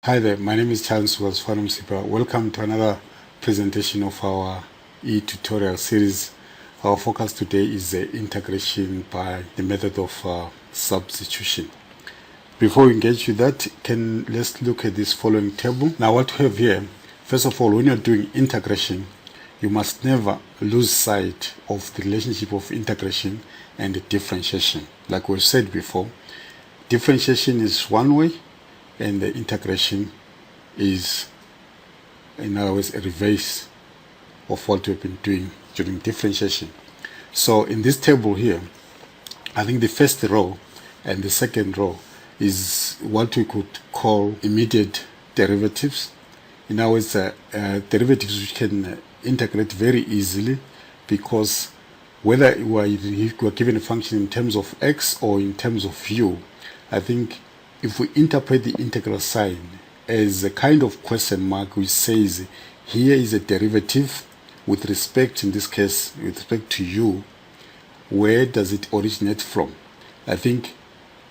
Hi there, my name is Charles Sipa. Welcome to another presentation of our e-tutorial series. Our focus today is the integration by the method of substitution. Before we engage with that, let's look at this following table. Now what we have here, first of all, when you're doing integration, you must never lose sight of the relationship of integration and differentiation. Like we've said before, differentiation is one way, and the integration is, in other words, a reverse of what we've been doing during differentiation. So in this table here, I think the first row and the second row is what we could call immediate derivatives. In other words, derivatives which can integrate very easily, because whether you are given a function in terms of x or in terms of u, I think if we interpret the integral sign as a kind of question mark which says here is a derivative with respect, in this case, with respect to u, where does it originate from? I think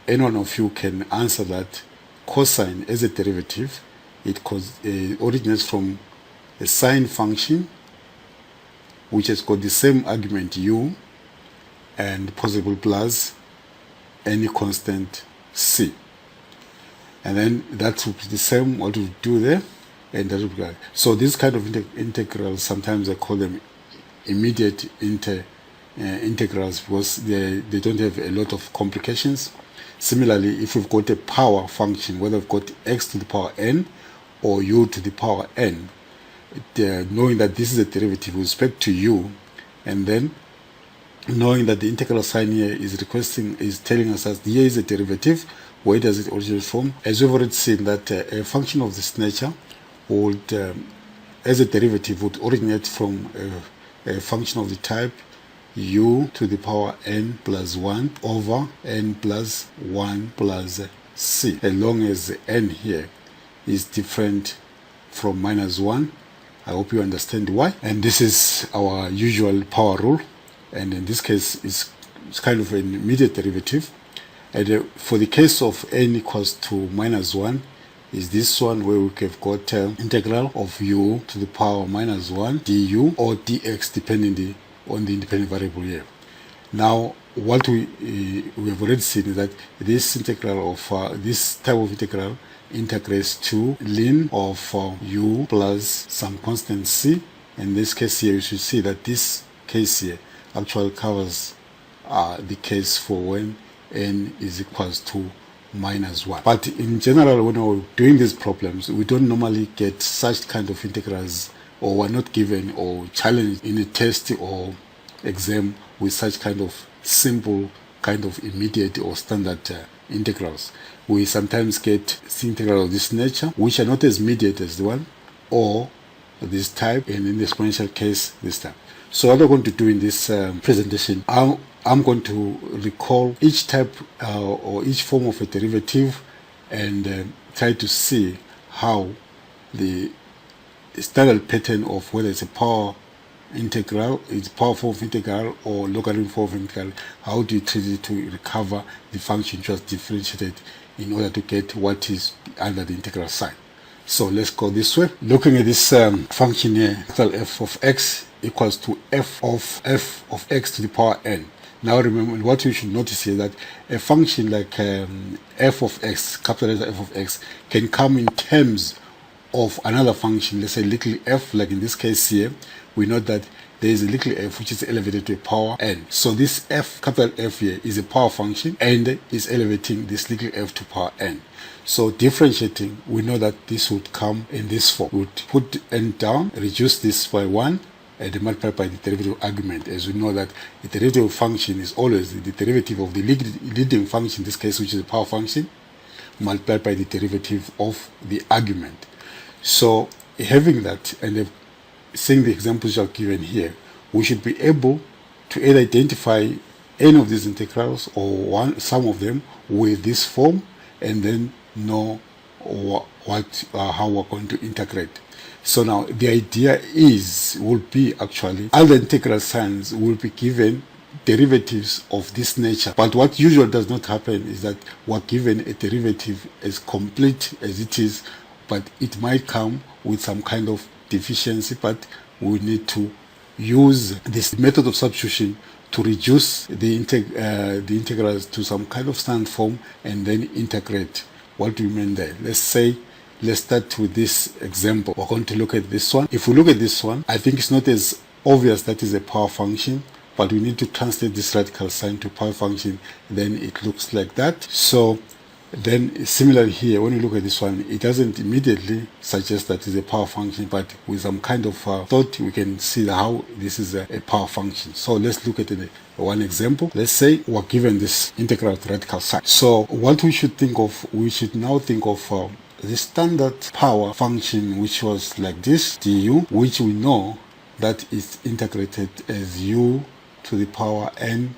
any one of you can answer that cosine as a derivative, it originates from a sine function which has got the same argument u and possible plus any constant c. And then that will be the same what we do there, and that will be so this kind of integrals, sometimes I call them immediate integrals, because they don't have a lot of complications. Similarly, if we've got a power function, whether we've got x to the power n or u to the power n, knowing that this is a derivative with respect to u, and then knowing that the integral sign here is telling us that here is a derivative, where does it originate from? As we've already seen, that a function of this nature would, as a derivative, would originate from a function of the type u to the power n plus 1 over n plus 1 plus c, as long as the n here is different from minus 1. I hope you understand why. And this is our usual power rule, and in this case it's kind of an immediate derivative. And for the case of n equals to minus 1 is this one, where we have got integral of u to the power minus 1 du or dx, depending on the independent variable here. Now what we have already seen is that this integral of this type of integral integrates to ln of u plus some constant c. In this case here, you should see that this case here actually covers the case for when n is equals to minus 1. But in general, when we're doing these problems, we don't normally get such kind of integrals, or we're not given or challenged in a test or exam with such kind of simple kind of immediate or standard integrals. We sometimes get integrals of this nature which are not as immediate as the one, or this type, and in the exponential case this type. So what I'm going to do in this presentation, I'm going to recall each type or each form of a derivative, and try to see how the standard pattern of whether it's a power integral, it's power form of integral or logarithm form of integral, how do you treat it to recover the function just differentiated in order to get what is under the integral sign. So let's go this way. Looking at this function here, f of x equals to f of x to the power n. Now remember, what you should notice here, that a function like f of x, capital letter f of x, can come in terms of another function, let's say little f, like in this case here. We know that there is a little f which is elevated to a power n. So this f, capital F here, is a power function and is elevating this little f to power n. So differentiating, we know that this would come in this form. We would put n down, reduce this by 1, and multiply by the derivative argument, as we know that the derivative function is always the derivative of the leading function, in this case, which is a power function, multiplied by the derivative of the argument. So having that, and seeing the examples are given here, we should be able to either identify any of these integrals or some of them with this form, and then know how we're going to integrate. So now the idea will be actually other integral signs will be given derivatives of this nature. But what usually does not happen is that we're given a derivative as complete as it is but it might come with some kind of deficiency, but we need to use this method of substitution to reduce the integrals to some kind of standard form and then integrate. What do we mean there? Let's start with this example. We're going to look at this one. If we look at this one, I think it's not as obvious that is a power function, but we need to translate this radical sign to power function, then it looks like that. So then similarly here, when you look at this one, it doesn't immediately suggest that it's a power function, but with some kind of thought, we can see how this is a power function. So let's look at one example. Let's say we're given this integral with radical sign. So what we should now think of the standard power function, which was like this, du, which we know that is integrated as u to the power n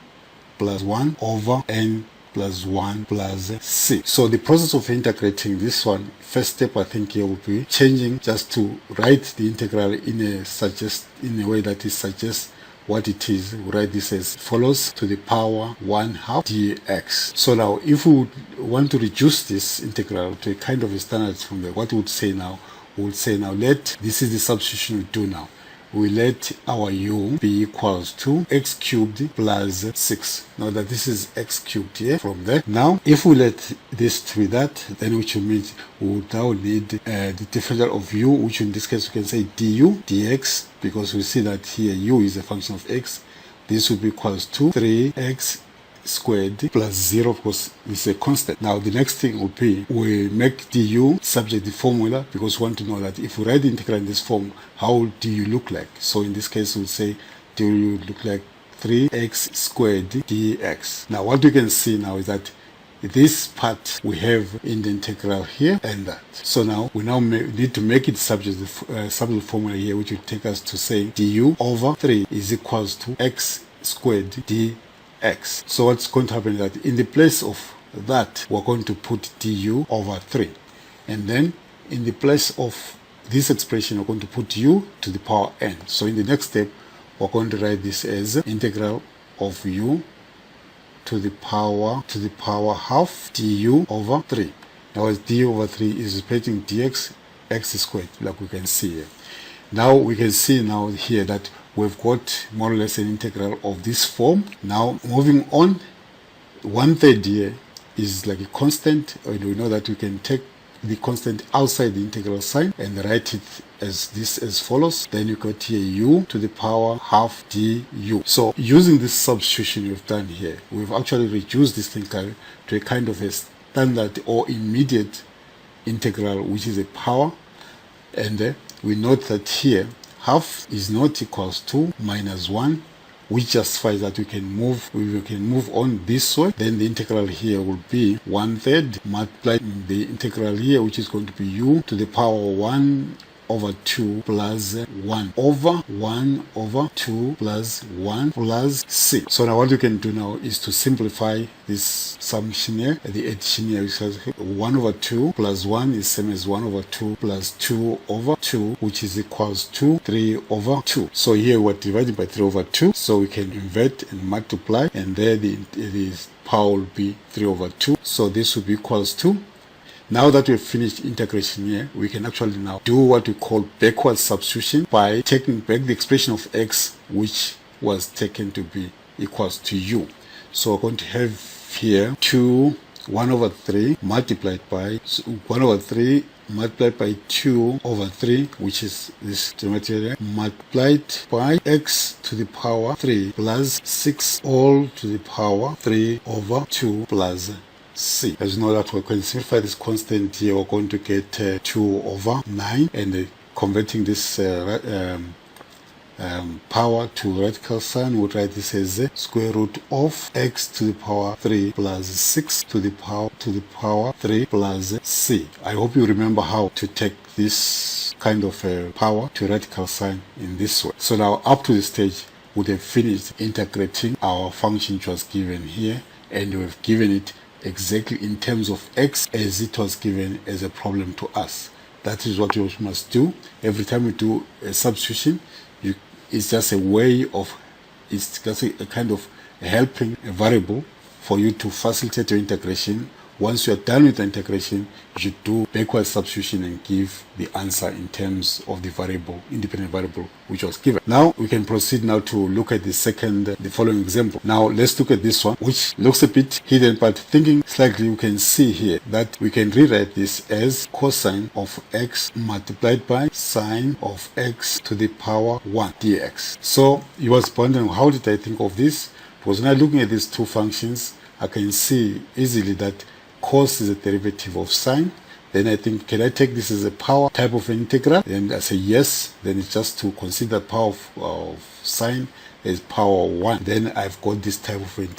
plus 1 over n plus 1 plus c. So the process of integrating this one, first step I think here will be changing just to write the integral in a way that it suggests what it is. We write this as follows: to the power 1/2 dx. So now if we would want to reduce this integral to a kind of a standard form, what we would say now, this is the substitution we do now. We let our u be equals to x cubed plus 6. Now that this is x cubed here from there. Now, if we let this to be that, then which means we would now need the differential of u, which in this case we can say du dx, because we see that here u is a function of x. This would be equals to 3x squared plus 0, because it's a constant. Now the next thing will be we make du subject the formula, because we want to know that if we write the integral in this form, how will du look like. So in this case we'll say du would look like 3x squared dx. Now what we can see now is that this part we have in the integral here and that. So now we need to make it subject the formula here, which will take us to say du over 3 is equals to x squared dx. So what's going to happen is that in the place of that, we're going to put du over 3. And then in the place of this expression, we're going to put u to the power n. So in the next step, we're going to write this as integral of u to the power half du over 3. Now as du over 3 is replacing dx x squared, like we can see here. Now we can see now here that we've got more or less an integral of this form. Now moving on, 1/3 here is like a constant, and we know that we can take the constant outside the integral sign and write it as follows. Then you got here u to the power half du. So using this substitution we've done here, we've actually reduced this thing to a kind of a standard or immediate integral, which is a power. And we note that here half is not equals to minus 1, which justifies that we can move on this way. Then the integral here will be 1/3 multiplied the integral here, which is going to be u to the power 1 over 2 plus 1 over 2 plus 1 plus c. So now what you can do now is to simplify this summation here, the addition here, which says 1 over 2 plus 1 is same as 1 over 2 plus 2 over 2, which is equals to 3 over 2. So here we're dividing by 3 over 2, so we can invert and multiply, and there the power will be 3 over 2. So this will be equals to, now that we've finished integration here, we can actually now do what we call backward substitution by taking back the expression of x, which was taken to be equals to u. So we're going to have here 1 over 3 multiplied by 1 over 3 multiplied by 2 over 3, which is this denominator, multiplied by x to the power 3 plus 6 all to the power 3 over 2 plus c. As you know that we can simplify this constant here, we're going to get 2 over 9, and converting this power to radical sign, we'll write this as square root of x to the power 3 plus 6 to the power 3 plus c. I hope you remember how to take this kind of power to radical sign in this way. So now up to this stage, we have finished integrating our function which was given here, and we've given it exactly in terms of x as it was given as a problem to us. That is what you must do every time you do a substitution. It's just a way of, it's just a kind of helping a variable for you to facilitate your integration once you are done with the integration, you should do backward substitution and give the answer in terms of the variable, independent variable, which was given. Now we can proceed now to look at the following example. Now let's look at this one, which looks a bit hidden, but thinking slightly, we can see here that we can rewrite this as cosine of x multiplied by sine of x to the power 1 dx. So you was wondering, how did I think of this? Because when I'm looking at these two functions, I can see easily that cos is a derivative of sine. Then I think, can I take this as a power type of integral? And I say yes. Then it's just to consider power of sine as power 1. Then I've got this type of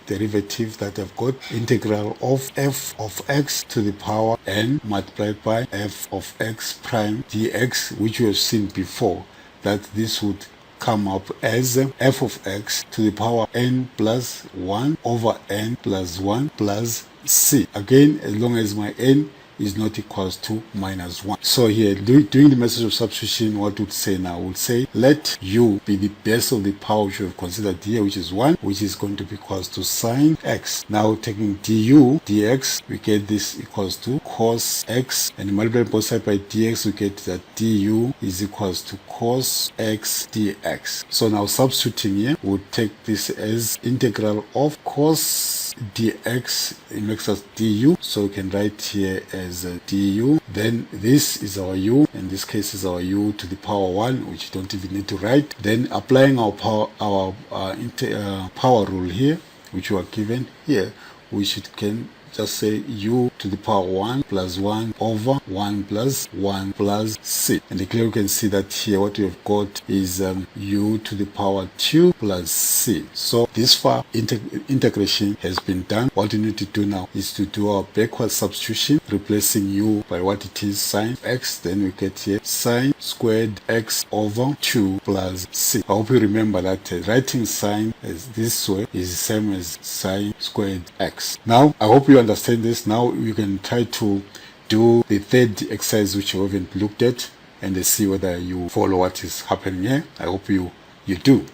derivative that I've got integral of f of x to the power n multiplied by f of x prime dx, which we have seen before, that this would come up as f of x to the power n plus 1 over n plus 1 plus c. Again, as long as my n is not equals to minus 1. So here, doing the method of substitution, what would say now? Would say, let u be the base of the power which we have considered here, which is 1, which is going to be equals to sine x. Now taking du dx, we get this equals to cos x, and multiplying both sides by dx, we get that du is equals to cos x dx. So now substituting here, we'll take this as integral of cos dx, it makes us du, so we can write here as du. Then this is our u, in this case is our u to the power 1, which you don't even need to write. Then applying our power rule here, which we are given here, we can just say u to the power 1 plus 1 over 1 plus 1 plus c. And clearly you can see that here what we have got is u to the power 2 plus c. So this far integration has been done. What we need to do now is to do our backward substitution, replacing u by what it is, sine x. Then we get here sine squared x over 2 plus c. I hope you remember that writing sine as this way is the same as sine squared x. Now I hope you understand this. Now you can try to do the third exercise which you haven't looked at and see whether you follow what is happening here. I hope you do.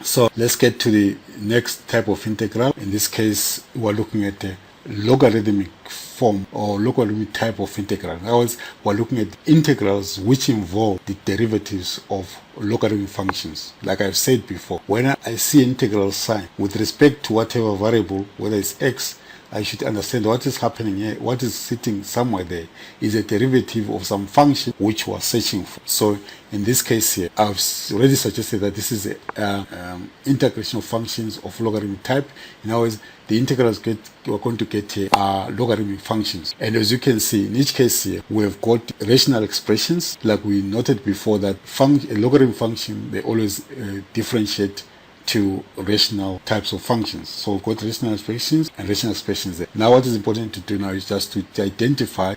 So let's get to the next type of integral. In this case, we're looking at the logarithmic form or logarithmic type of integral. In other words, we're looking at integrals which involve the derivatives of logarithmic functions. Like I've said before, when I see integral sign with respect to whatever variable, whether it's x, I should understand what is happening here. What is sitting somewhere there is a derivative of some function which we're searching for. So in this case here, I've already suggested that this is an integration of functions of logarithmic type. In other words, the integrals we're going to get here are logarithmic functions. And as you can see, in each case here, we have got rational expressions. Like we noted before, that a logarithm function, they always differentiate to rational types of functions. So we've got rational expressions and rational expressions there. Now what is important to do now is just to identify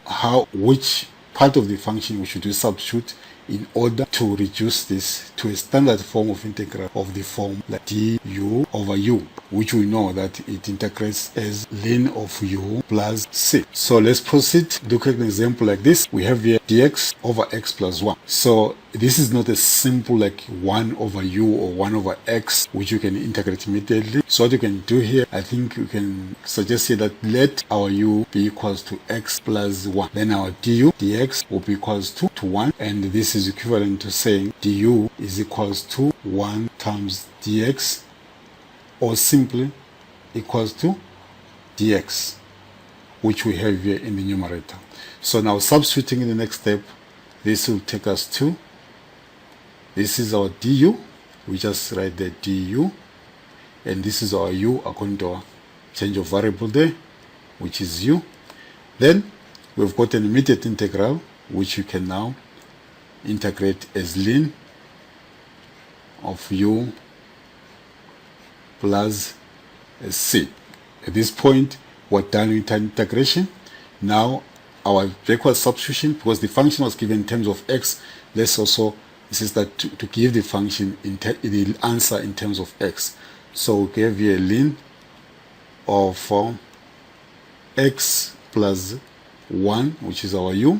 which part of the function we should substitute in order to reduce this to a standard form of integral of the form like du over u, which we know that it integrates as ln of u plus c. So let's proceed. Look at an example like this. We have here dx over x plus 1. So this is not a simple like 1 over u or 1 over x, which you can integrate immediately. So what you can do here, I think you can suggest here that let our u be equals to x plus 1. Then our du dx will be equals to 1. And this is equivalent to saying du is equals to 1 times dx, or simply equals to dx, which we have here in the numerator. So now substituting in the next step, this will take us to, this is our du, we just write the du, and this is our u according to our change of variable there, which is u. Then we've got an immediate integral, which you can now integrate as ln of u plus c. At this point, we're done with integration. Now our backward substitution, because the function was given in terms of x, let's also, this is that to give the function the answer in terms of x. So we give here ln of x plus 1, which is our u,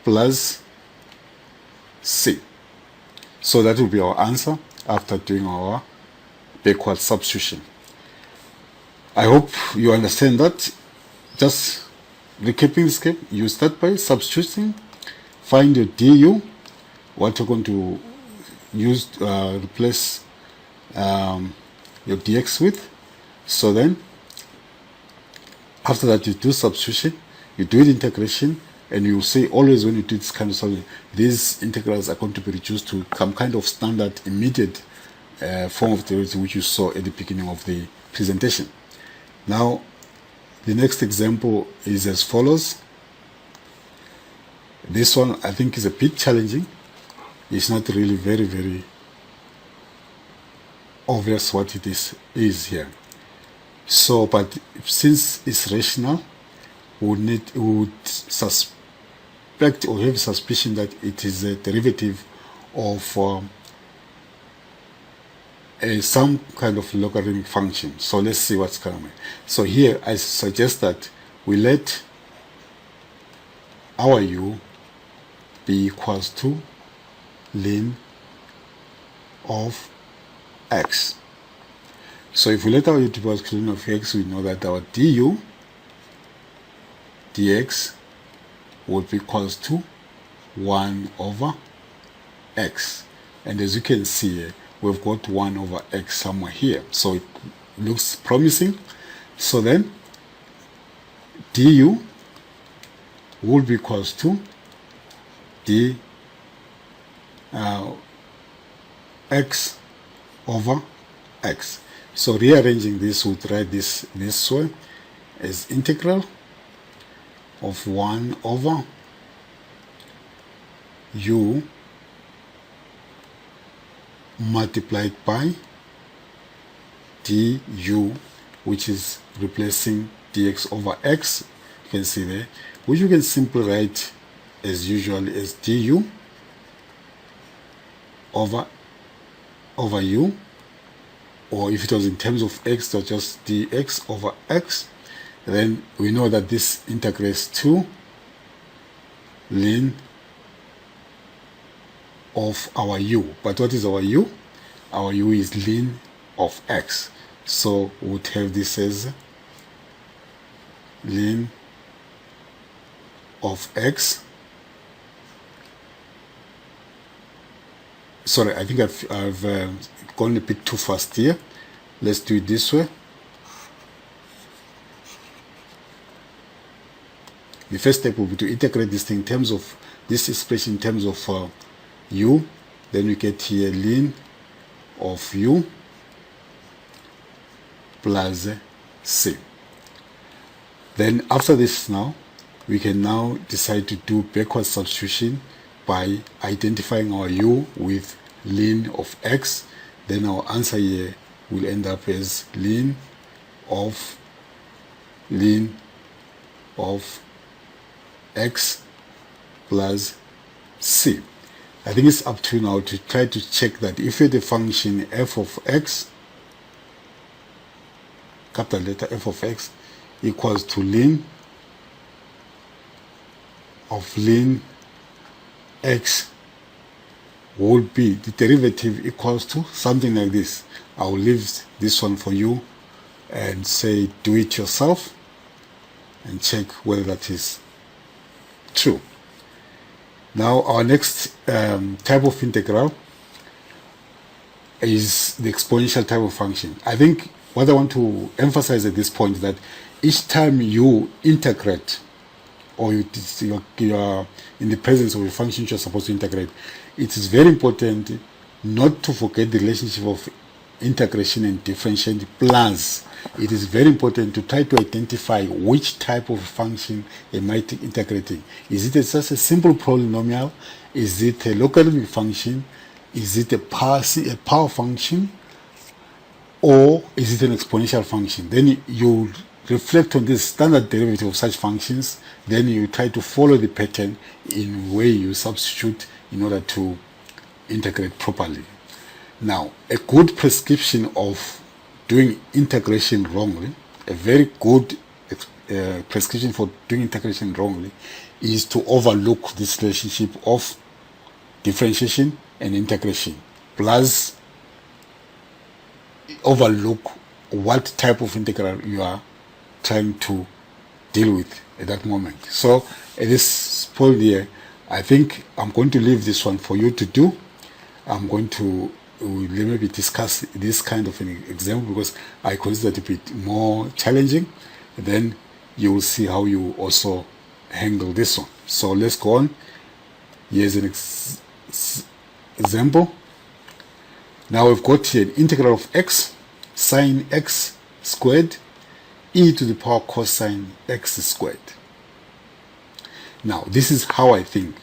plus c. So that will be our answer after doing our backward substitution. I hope you understand that. Just recapping this game, you start by substituting, find your du, what you're going to use replace your dx with. So then after that you do substitution, you do the integration, and you say always when you do this kind of solving, these integrals are going to be reduced to some kind of standard immediate form of derivative which you saw at the beginning of the presentation. Now the next example is as follows. This one I think is a bit challenging. It's not really very obvious what it is here. So, but since it's rational, we would suspect or have suspicion that it is a derivative of some kind of logarithmic function. So let's see what's coming. So here I suggest that we let our u be equals to ln of x. So if we let our u to be equals to ln of x, we know that our du dx would be equals to 1 over x. And as you can see here, we've got 1 over x somewhere here. So it looks promising. So then du will be equals to d x over x. So rearranging this, we'll write this way as integral of 1 over u multiplied by du, which is replacing dx over x, you can see there, which you can simply write as usual as du over u, or if it was in terms of x, so just dx over x. Then we know that this integrates to ln of our u. But what is our u? Our u is ln of x. So we would have this as ln of x. Sorry, I think I've gone a bit too fast here. Let's do it this way. The first step will be to integrate this thing in terms of this expression in terms of u. Then we get here ln of u plus c. Then after this, now we can now decide to do backward substitution by identifying our u with ln of x. Then our answer here will end up as ln of x plus c. I think it's up to you now to try to check that if you had a function f of x, capital letter f of x, equals to ln of ln x, would be the derivative equals to something like this. I will leave this one for you and say do it yourself and check whether that is true. Now our next type of integral is the exponential type of function. I think what I want to emphasize at this point is that each time you integrate, or you are in the presence of a function you're supposed to integrate, it is very important not to forget the relationship of integration and differentiation. Plus, it is very important to try to identify which type of function am I integrating. Is it just a simple polynomial? Is it a logarithmic function? Is it a power function? Or is it an exponential function? Then you reflect on this standard derivative of such functions. Then you try to follow the pattern in way you substitute in order to integrate properly. Now, a good prescription of doing integration wrongly, a very good prescription for doing integration wrongly, is to overlook this relationship of differentiation and integration, plus overlook what type of integral you are trying to deal with at that moment. So at this point here, I think I'm going to leave this one for you to do. I'm going to maybe discuss this kind of an example because I consider it a bit more challenging. Then you will see how you also handle this one. So let's go on. Here's an example. Now we've got here an integral of x sine x squared e to the power cosine x squared. Now this is how I think.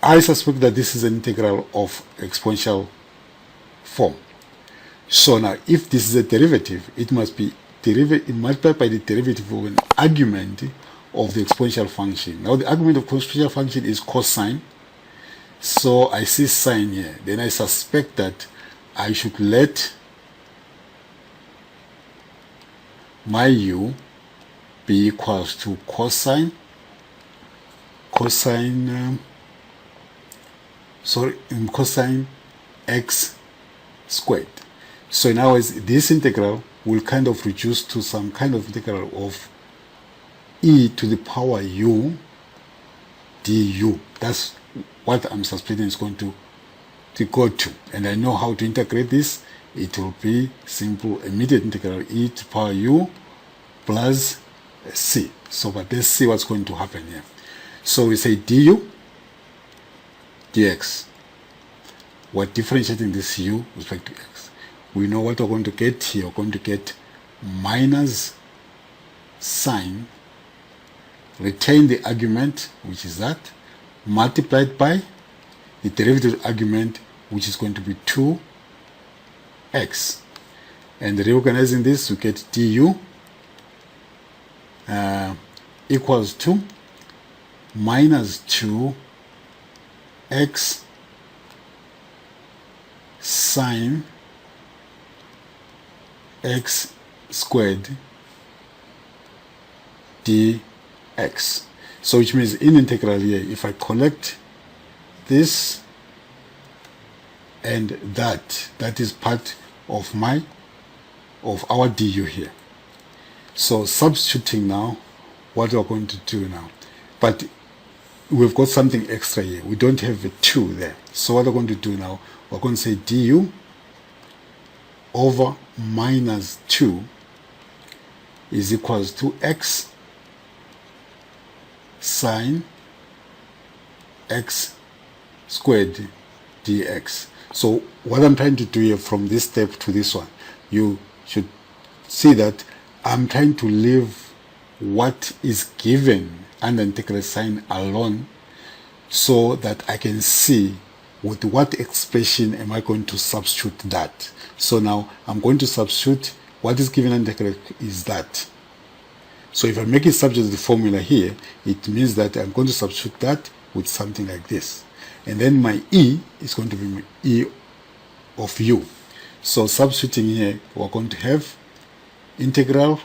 I suspect that this is an integral of exponential form. So now if this is a derivative, it must be multiplied by the derivative of an argument of the exponential function. Now the argument of exponential function is cosine. So I see sine here. Then I suspect that I should let my u be equals to cosine x squared. So in other words, this integral will kind of reduce to some kind of integral of e to the power u du. That's what I'm suspecting is going to go to. And I know how to integrate this. It will be simple immediate integral e to the power u plus c. So but let's see what's going to happen here. So we say du dx. We're differentiating this u with respect to x. We know what we're going to get here. We're going to get minus sine, retain the argument, which is that, multiplied by the derivative argument, which is going to be 2x. And reorganizing this, we get du equals to minus 2x sine x squared dx. So which means in integral here, if I collect this and that is part of our du here. So substituting now, what we're going to do now, but we've got something extra here. We don't have a 2 there. So what we're going to do now, we're going to say du over minus 2 is equals to x sine x squared dx. So what I'm trying to do here from this step to this one, you should see that I'm trying to leave what is given under integral sign alone so that I can see with what expression am I going to substitute that. So now I'm going to substitute what is given under integral is that. So if I make it subject to the formula here, it means that I'm going to substitute that with something like this. And then my e is going to be my e of u. So substituting here, we're going to have integral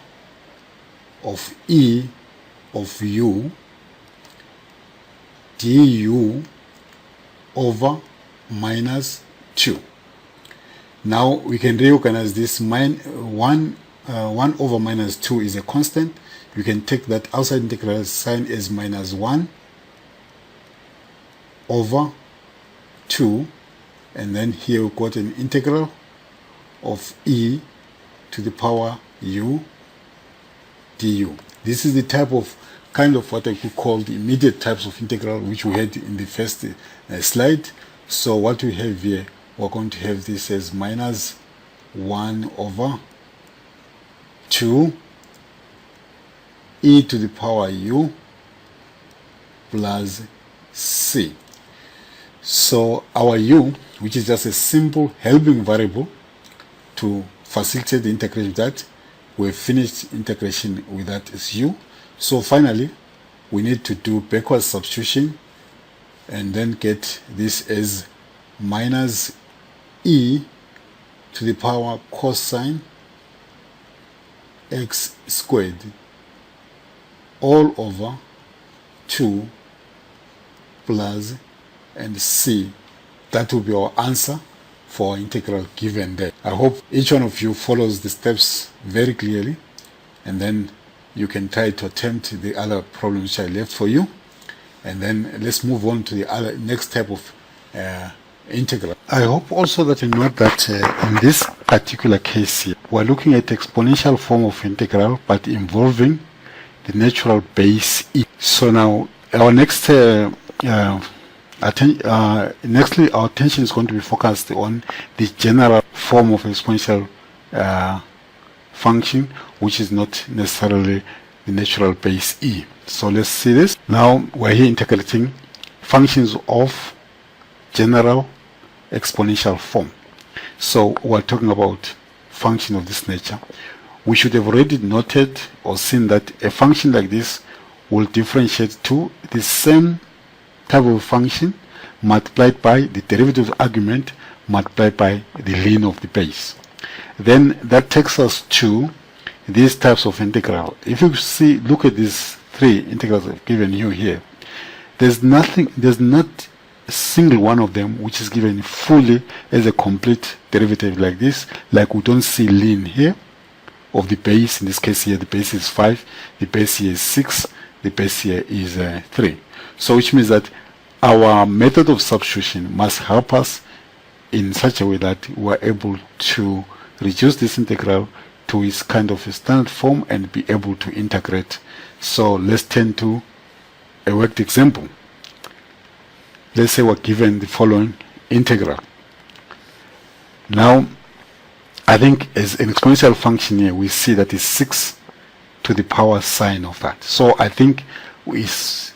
of e of u du over minus 2. Now we can reorganize this. 1 over minus 2 is a constant. You can take that outside integral sign as minus 1 over 2, and then here we've got an integral of e to the power u du. This is the type of kind of what I could call the immediate types of integral which we had in the first slide. So what we have here, we're going to have this as minus 1 over 2 e to the power u plus c. So our u, which is just a simple helping variable to facilitate the integration with that, we've finished integration with that as u. So finally, we need to do backward substitution and then get this as minus e to the power cosine x squared all over 2 plus and c. That will be our answer for integral given there. I hope each one of you follows the steps very clearly, and then you can try to attempt the other problems which I left for you, and then let's move on to the other next type of integral. I hope also that you note that in this particular case here, we're looking at exponential form of integral but involving the natural base e. So now our next nextly our attention is going to be focused on the general form of exponential function, which is not necessarily the natural base e. So let's see this. Now we're here integrating functions of general exponential form. So we're talking about function of this nature. We should have already noted or seen that a function like this will differentiate to the same type of function multiplied by the derivative argument multiplied by the ln of the base. Then that takes us to these types of integral. If you see, look at these three integrals I've given you here. There's not a single one of them which is given fully as a complete derivative like this. Like we don't see ln here of the base. In this case here, the base is 5, the base here is 6, the base here is 3. So which means that our method of substitution must help us in such a way that we're able to reduce this integral to its kind of a standard form and be able to integrate. So let's turn to a worked example. Let's say we're given the following integral. Now, I think as an exponential function here, we see that it's 6 to the power sine of that. So I think it's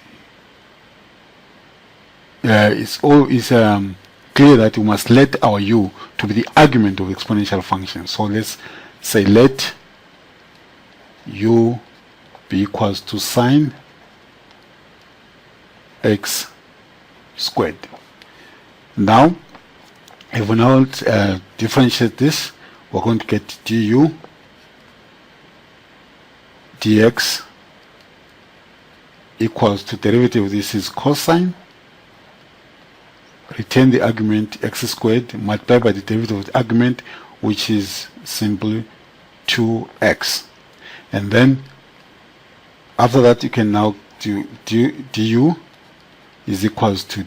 clear that we must let our u to be the argument of the exponential function. So let's say let u be equals to sine x squared. Now, if we now differentiate this, we're going to get du dx equals to derivative of this is cosine, retain the argument x squared multiplied by the derivative of the argument, which is simply 2x. And then after that you can now do du is equals to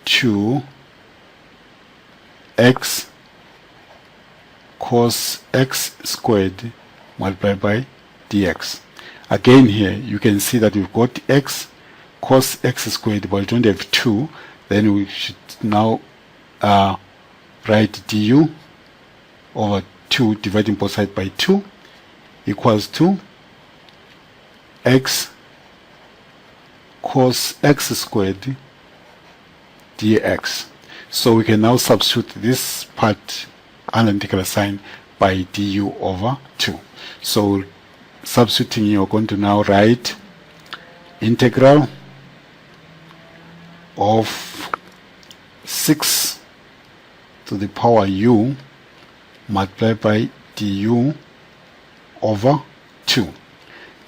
2x cos x squared multiplied by dx. Again here you can see that we've got x cos x squared, but we don't have 2. Then we should now write du over 2 dividing both sides by 2 equals to x cos x squared dx. So we can now substitute this part under integral sign by du over 2. So substituting, you're going to now write integral of 6 to the power u multiplied by du over 2.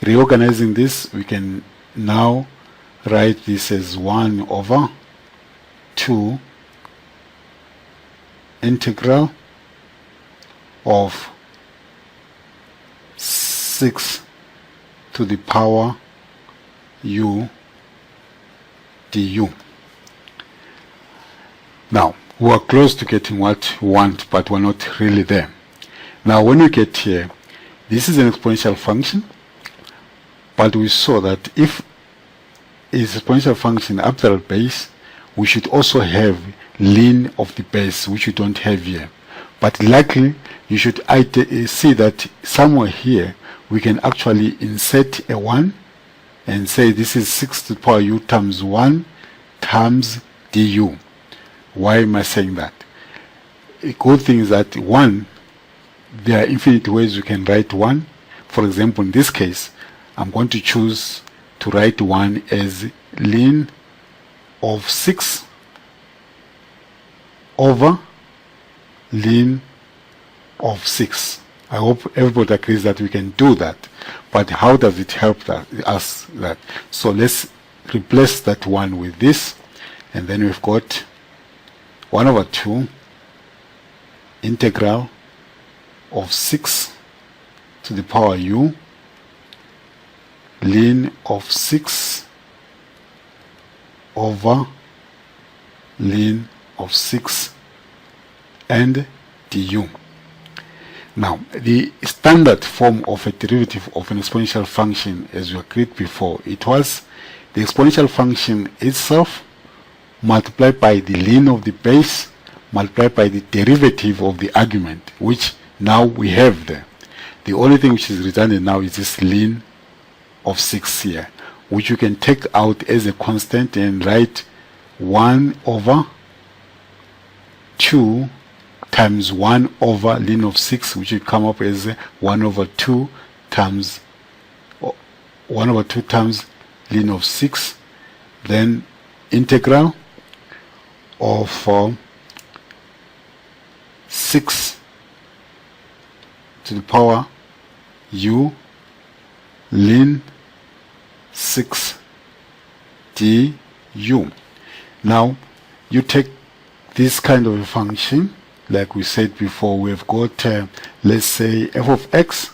Reorganizing this, we can now write this as 1 over 2 integral of 6 to the power u du. Now, we are close to getting what we want, but we're not really there. Now, when we get here, this is an exponential function, but we saw that if it's an exponential function after a base, we should also have ln of the base, which we don't have here. But likely, you should see that somewhere here, we can actually insert a 1 and say this is 6 to the power u times 1 times du. Why am I saying that? A good thing is that 1, there are infinite ways you can write 1. For example, in this case, I'm going to choose to write 1 as ln of 6 over ln of 6. I hope everybody agrees that we can do that. But how does it help us? So let's replace that 1 with this, and then we've got 1 over 2 integral of 6 to the power u ln of 6 over ln of 6 and du. Now, the standard form of a derivative of an exponential function, as we agreed before, it was the exponential function itself multiplied by the ln of the base multiplied by the derivative of the argument, which now we have there. The only thing which is redundant now is this ln of 6 here, which you can take out as a constant and write 1 over 2 times 1 over ln of 6, which will come up as 1 over 2 times 1 over 2 times ln of 6, then integral of 6 to the power u ln 6 du. Now you take this kind of a function, like we said before. We have got let's say f of x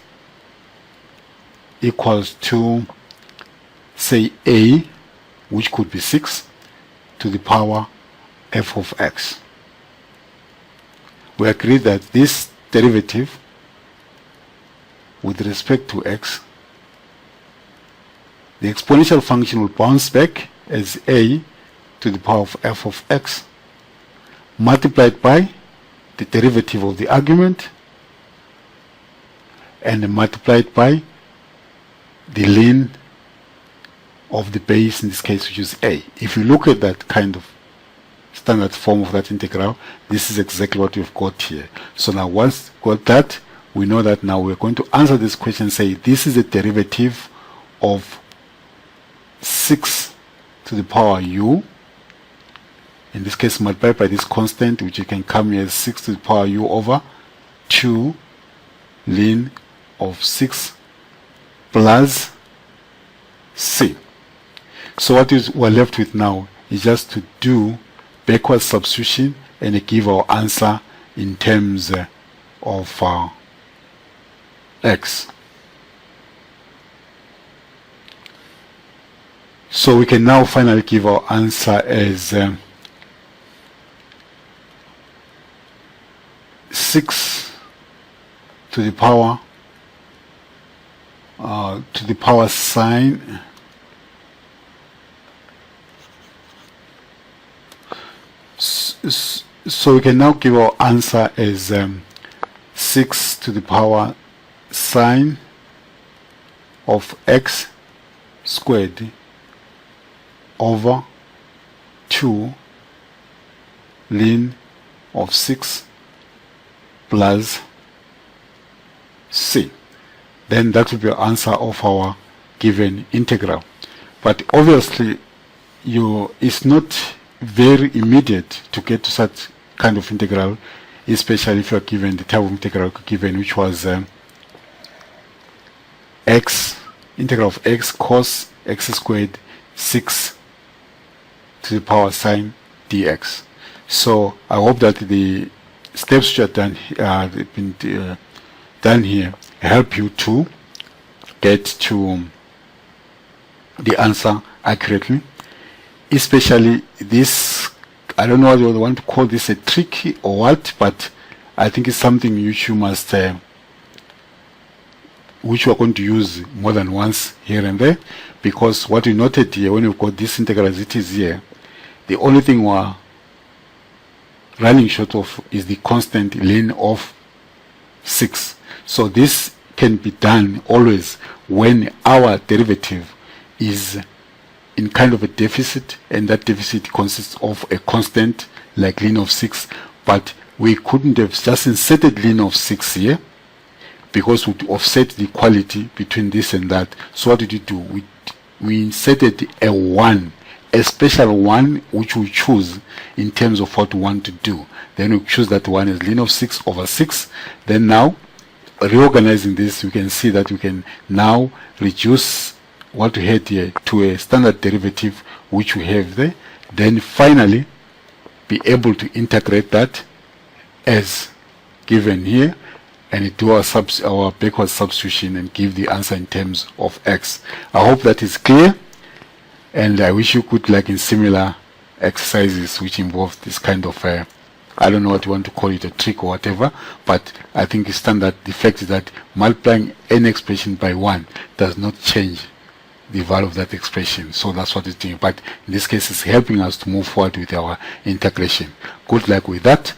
equals to, say, a, which could be 6 to the power f of x. We agree that this derivative with respect to x, the exponential function will bounce back as a to the power of f of x multiplied by the derivative of the argument and multiplied by the ln of the base, in this case, which is a. If you look at that kind of standard form of that integral, this is exactly what we've got here. So now once we've got that, we know that now we're going to answer this question, say this is a derivative of 6 to the power u, in this case multiplied by this constant, which you can come here as 6 to the power u over 2 ln of 6 plus c. So what we're left with now is just to do backward substitution and give our answer in terms of x. So we can now finally give our answer as 6 to the power sine so we can now give our answer as 6 to the power sine of x squared over 2 ln of 6 plus c. Then that will be the answer of our given integral. But obviously it's not very immediate to get to such kind of integral, especially if you are given the type of integral given, which was integral of x cos x squared 6 to the power sine dx. So I hope that the steps which are done here help you to get to the answer accurately, especially this. I don't know whether you want to call this a trick or what, but I think it's something which you must which you are going to use more than once here and there, because what we noted here, when you've got this integral as it is here, the only thing we're running short of is the constant ln of 6. So this can be done always when our derivative is in kind of a deficit, and that deficit consists of a constant like ln of 6, but we couldn't have just inserted ln of 6 here because we'd offset the equality between this and that. So what did we do? We inserted a 1, a special 1, which we choose in terms of what we want to do. Then we choose that one as ln of 6 over 6. Then now, reorganizing this, we can see that we can now reduce what we had here to a standard derivative which we have there. Then finally be able to integrate that as given here and do our backward substitution and give the answer in terms of x. I hope that is clear, and I wish you could, like in similar exercises which involve this kind of I don't know what you want to call it, a trick or whatever, but I think it's standard. The fact is that multiplying any expression by 1 does not change the value of that expression. So that's what it's doing. But in this case, it's helping us to move forward with our integration. Good luck with that.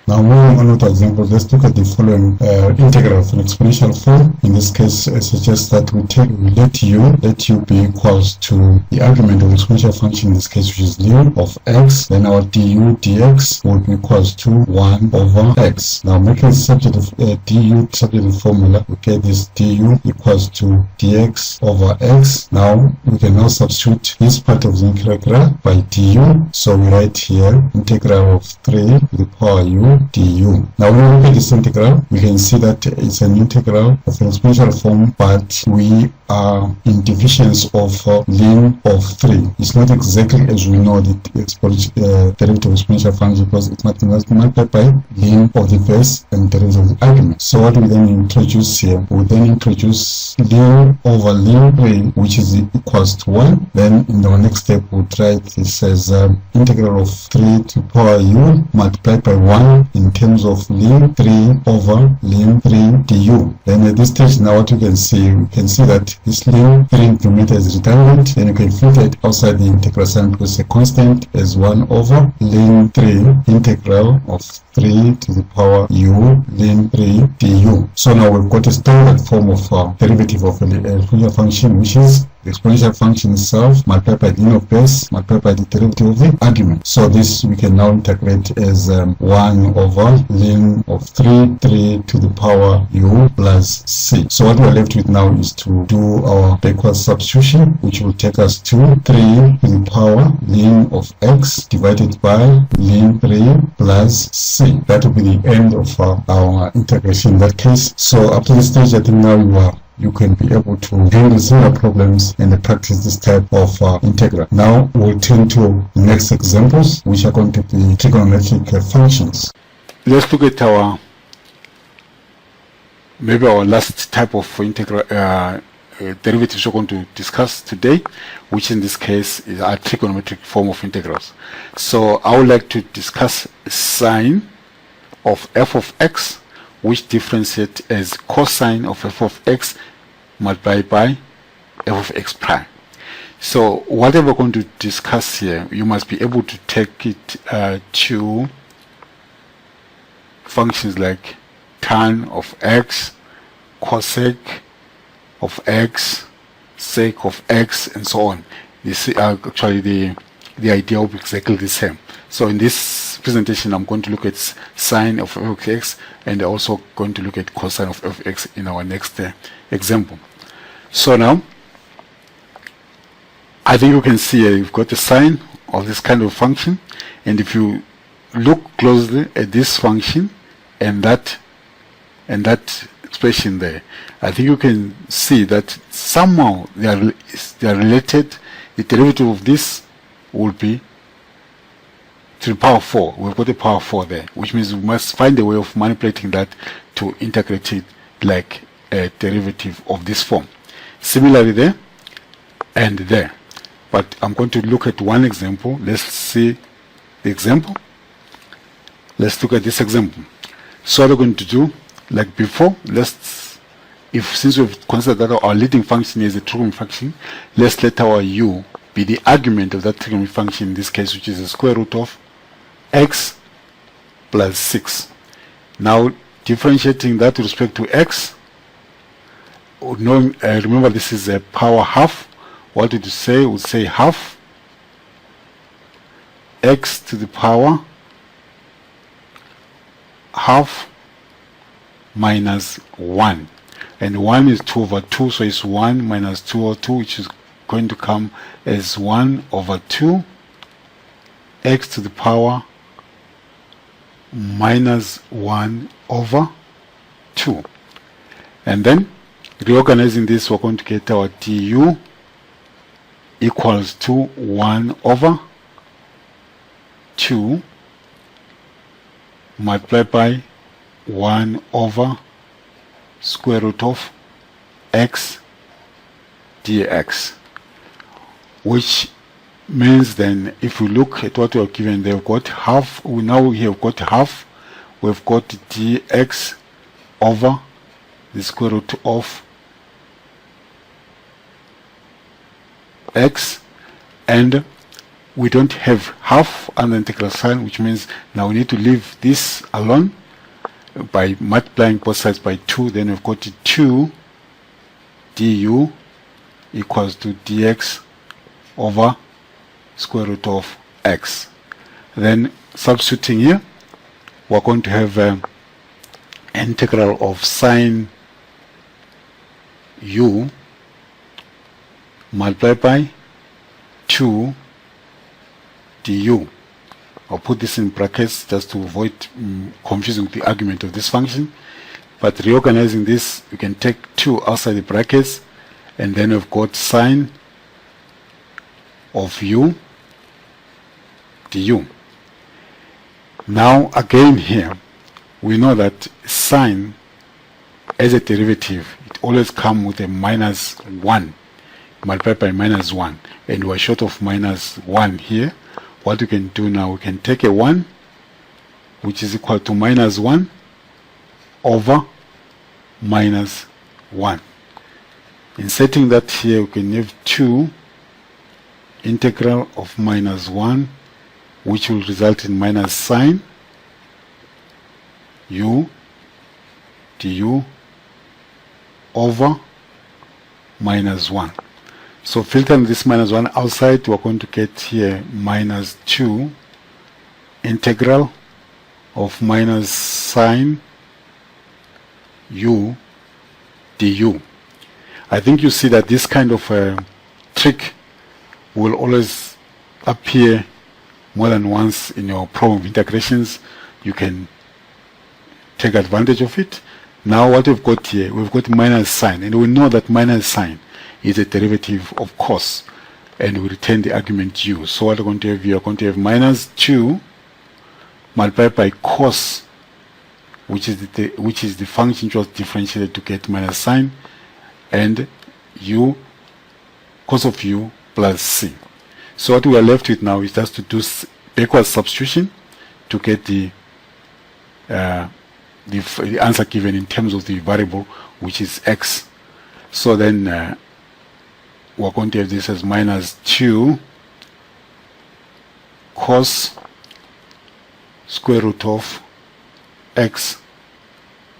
Now moving on with the example, let's look at the following integral of an exponential form. In this case, I suggest that we let u be equals to the argument of the exponential function, in this case, which is lim of x. Then our du dx will be equals to 1 over x. Now making subject of du subject of formula, we get this du equals to dx over x. Now we can now substitute this part of the integral by du. So we write here integral of 3 to the power u du. Now when we look at this integral, we can see that it's an integral of an exponential form, but we are in divisions of lim of 3. It's not exactly as we know the derivative of exponential function, because it's multiplied by lim of the base and derivative of the argument. So what we then introduce here, we then introduce lim over lim 3, which is equals to 1. Then in the next step, we'll write this as integral of 3 to power u multiplied by 1 in terms of lim 3 over lim 3 du. Then at this stage now, what we can see that this lim 3 denominator is redundant. Then you can filter it outside the integral sign because a constant is 1 over lim 3 integral of 3 to the power u lim 3 du. So now we've got a standard form of derivative of a Fourier function, which is the exponential function itself multiplied by the lim of base multiplied by the derivative of the argument. So this we can now integrate as 1 over lim of 3 to the power u plus c. So what we're left with now is to do our backward substitution, which will take us to 3 to the power lim of x divided by lim 3 plus c. That will be the end of our integration in that case. So up to this stage, I think now you can be able to handle similar problems and practice this type of integral. Now we'll turn to the next examples, which are going to be trigonometric functions. Let's look at maybe our last type of integral derivatives we're going to discuss today, which in this case is a trigonometric form of integrals. So I would like to discuss sine of f of x, which differentiate as cosine of f of x multiplied by f of x prime. So whatever we're going to discuss here, you must be able to take it to functions like tan of x, cosec of x, sec of x, and so on. This actually the idea will be exactly the same. So in this presentation, I'm going to look at sine of f of x, and also going to look at cosine of f of x in our next example. So now, I think you can see you've got the sine of this kind of function, and if you look closely at this function and that expression there, I think you can see that somehow they are related. The derivative of this will be to the power 4. We've got the power 4 there, which means we must find a way of manipulating that to integrate it like a derivative of this form. Similarly there and there. But I'm going to look at one example. Let's see the example. Let's look at this example. So what we're going to do, like before, since we've considered that our leading function is a trigonometric function, let's let our u be the argument of that trigonometric function, in this case, which is the square root of x plus 6. Now differentiating that with respect to x, remember this is a power half. What did you say? We would say half x to the power half minus 1, and 1 is 2 over 2, so it's 1 minus 2 over 2, which is going to come as 1 over 2 x to the power minus 1 over 2. And then reorganizing this, we're going to get our du equals to 1 over 2 multiplied by 1 over square root of x dx, which means then if we look at what we are given, they've got half. We have got half. We've got dx over the square root of x, and we don't have half and the integral sign, which means now we need to leave this alone by multiplying both sides by 2. Then we've got 2 du equals to dx over square root of x. Then substituting here, we're going to have integral of sine u multiplied by 2 du. I'll put this in brackets just to avoid confusing the argument of this function. But reorganizing this, we can take 2 outside the brackets, and then we've got sine of u du. Now again here, we know that sine as a derivative, it always comes with a minus 1 multiplied by minus 1, and we're short of minus 1 here. What we can do now, we can take a 1 which is equal to minus 1 over minus 1. Inserting that here, we can have 2 integral of minus 1, which will result in minus sine u du over minus 1. So filtering this minus 1 outside, we're going to get here minus 2 integral of minus sine u du. I think you see that this kind of trick will always appear more than once in your problem integrations. You can take advantage of it. Now what we've got here, we've got minus sine, and we know that minus sine is a derivative of cos, and we return the argument u. So what we're going to have here, we're going to have minus 2 multiplied by cos, which is the function which was differentiated to get minus sine, and u cos of u plus c. So what we are left with now is just to do backward substitution to get the answer given in terms of the variable, which is x. So then we're going to have this as minus 2 cos square root of x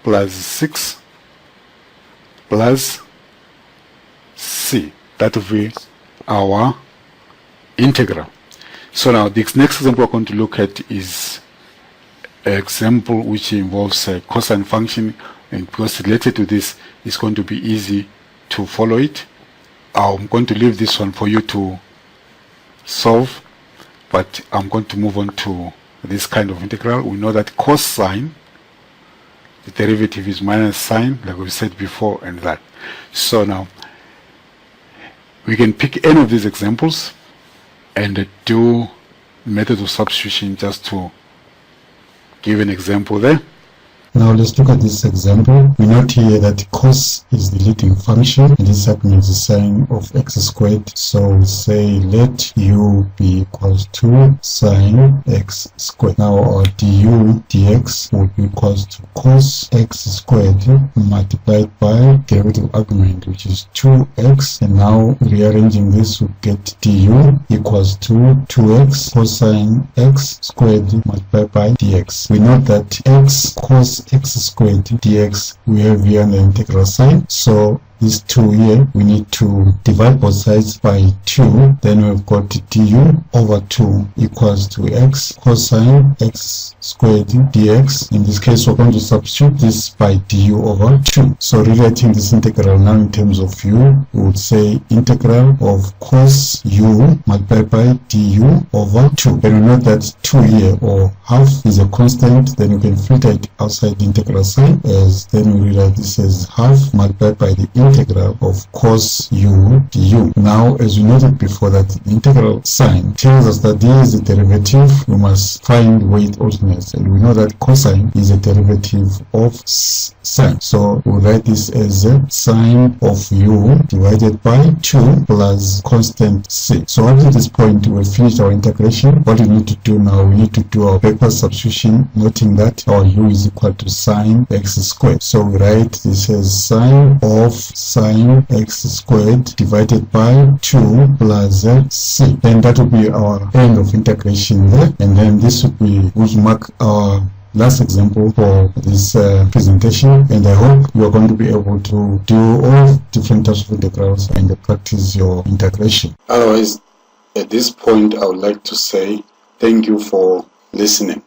plus 6 plus c. That will be our integral. So now the next example we're going to look at is an example which involves a cosine function, and because related to this, it's going to be easy to follow it. I'm going to leave this one for you to solve, but I'm going to move on to this kind of integral. We know that cosine, the derivative is minus sine, like we said before, and that. So now we can pick any of these examples and do method of substitution just to give an example there. Now let's look at this example. We note here that cos is the leading function, and this happens the sine of x squared. So we say let u be equals to sine x squared. Now our du dx will be equals to cos x squared multiplied by derivative argument, which is 2x, and now rearranging this we get du equals to 2x cosine x squared multiplied by dx. We note that x cos x squared dx, we have here the integral sign, so these 2 here, we need to divide both sides by 2. Then we've got du over 2 equals to x cosine x squared dx. In this case, we're going to substitute this by du over 2. So rewriting this integral now in terms of u, we would say integral of cos u multiplied by du over 2. And we know that 2 here, or half, is a constant. Then you can filter it outside the integral sign, as then we rewrite this as half multiplied by the integral of cos u du. Now, as we noted before, that the integral sign tells us that this is the derivative. We must find where it originates, and we know that cosine is a derivative of sine. So we write this as sine of u divided by 2 plus constant c. So up to this point, we've finished our integration. What we need to do now, we need to do our backward substitution, noting that our u is equal to sine x squared. So we write this as sine of sine x squared divided by 2 plus c. Then that will be our end of integration there, and then this would mark our last example for this presentation, and I hope you are going to be able to do all different types of integrals and practice your integration. Otherwise, at this point, I would like to say thank you for listening.